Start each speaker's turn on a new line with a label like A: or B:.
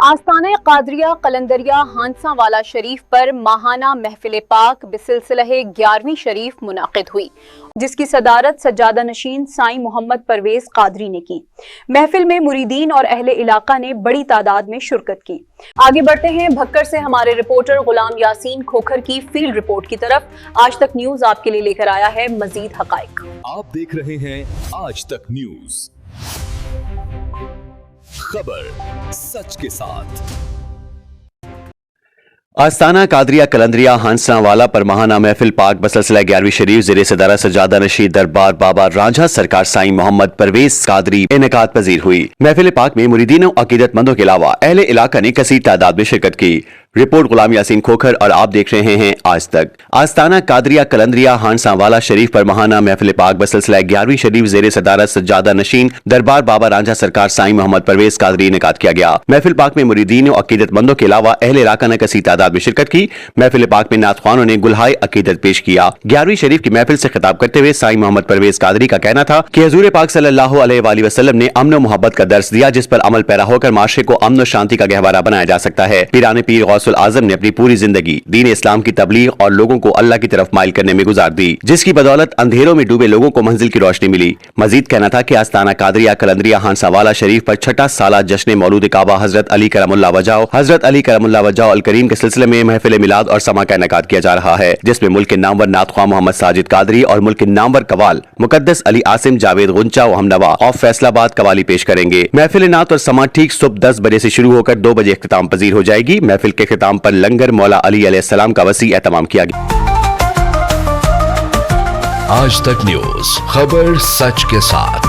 A: آستانہ قادریہ قلندریہ ہانسا والا شریف پر ماہانہ محفل پاک بسلسلہ 11ویں شریف منعقد ہوئی، جس کی صدارت سجادہ نشین سائیں محمد پرویز قادری نے کی۔ محفل میں مریدین اور اہل علاقہ نے بڑی تعداد میں شرکت کی۔ آگے بڑھتے ہیں بھکر سے ہمارے رپورٹر غلام یاسین کھوکھر کی فیلڈ رپورٹ کی طرف۔ آج تک نیوز آپ کے لیے لے کر آیا ہے مزید حقائق۔
B: آپ دیکھ رہے ہیں آج تک نیوز، خبر سچ کے ساتھ۔
C: آستانہ قادریہ قلندریہ ہانسا والا پر ماہانہ محفل پاک بسلسلہ 11ویں شریف زیر صدارت سجادہ نشین دربار بابا رانجھا سرکار سائیں محمد پرویز قادری انعقاد پذیر ہوئی۔ محفل پاک میں مریدین و عقیدت مندوں کے علاوہ اہل علاقہ نے کثیر تعداد میں شرکت کی۔ رپورٹ غلام یاسین کھوکھر اور آپ دیکھ رہے ہیں آج تک۔ آستانہ قادریہ قلندریہ ہانسا والا شریف پر ماہانہ محفل پاک بسلسلہ 11ویں شریف زیر صدارت سجادہ نشین دربار بابا رانجھا سرکار سائیں محمد پرویز قادری انعقاد کیا گیا۔ محفل پاک میں مریدین و عقیدت مندوں کے علاوہ اہل علاقہ نے کثیر تعداد میں شرکت کی۔ محفل پاک میں نعت خوانوں نے گلہائے عقیدت پیش کیا۔ 11ویں شریف کی محفل سے خطاب کرتے ہوئے سائیں محمد پرویز قادری کا کہنا تھا کہ حضور پاک صلی اللہ علیہ وآلہ وسلم نے امن و محبت کا درس دیا، جس پر عمل پیرا ہو کر معاشرے کو امن و شانتی کا گہوارہ بنایا جا سکتا ہے۔ پیران پیر غوث العظم نے اپنی پوری زندگی دین اسلام کی تبلیغ اور لوگوں کو اللہ کی طرف مائل کرنے میں گزار دی، جس کی بدولت اندھیروں میں ڈوبے لوگوں کو منزل کی روشنی ملی۔ مزید کہنا تھا کہ آستانہ قادریہ قلندریہ ہانسا والا شریف پر چھٹا سالہ جشن مولود کعبہ حضرت علی کرم اللہ وجہہ الکریم کے سلسلے میں محفل میلاد اور سما کا انعقاد کیا جا رہا ہے، جس میں ملک نامور نعت خواں محمد ساجد قادری اور ملک نامور قوال مقدس علی عاصم جاوید غنچہ و ہم نوا آف فیصلہ آباد قوالی پیش کریں گے۔ محفل نعت اور سما ٹھیک صبح 10 بجے سے شروع ہو کر 2 بجے اختتام پذیر ہو جائے گی۔ محفل کے اختتام پر لنگر مولا علی علیہ السلام کا وسیع اہتمام کیا گیا۔
B: آج تک نیوز، خبر سچ کے ساتھ۔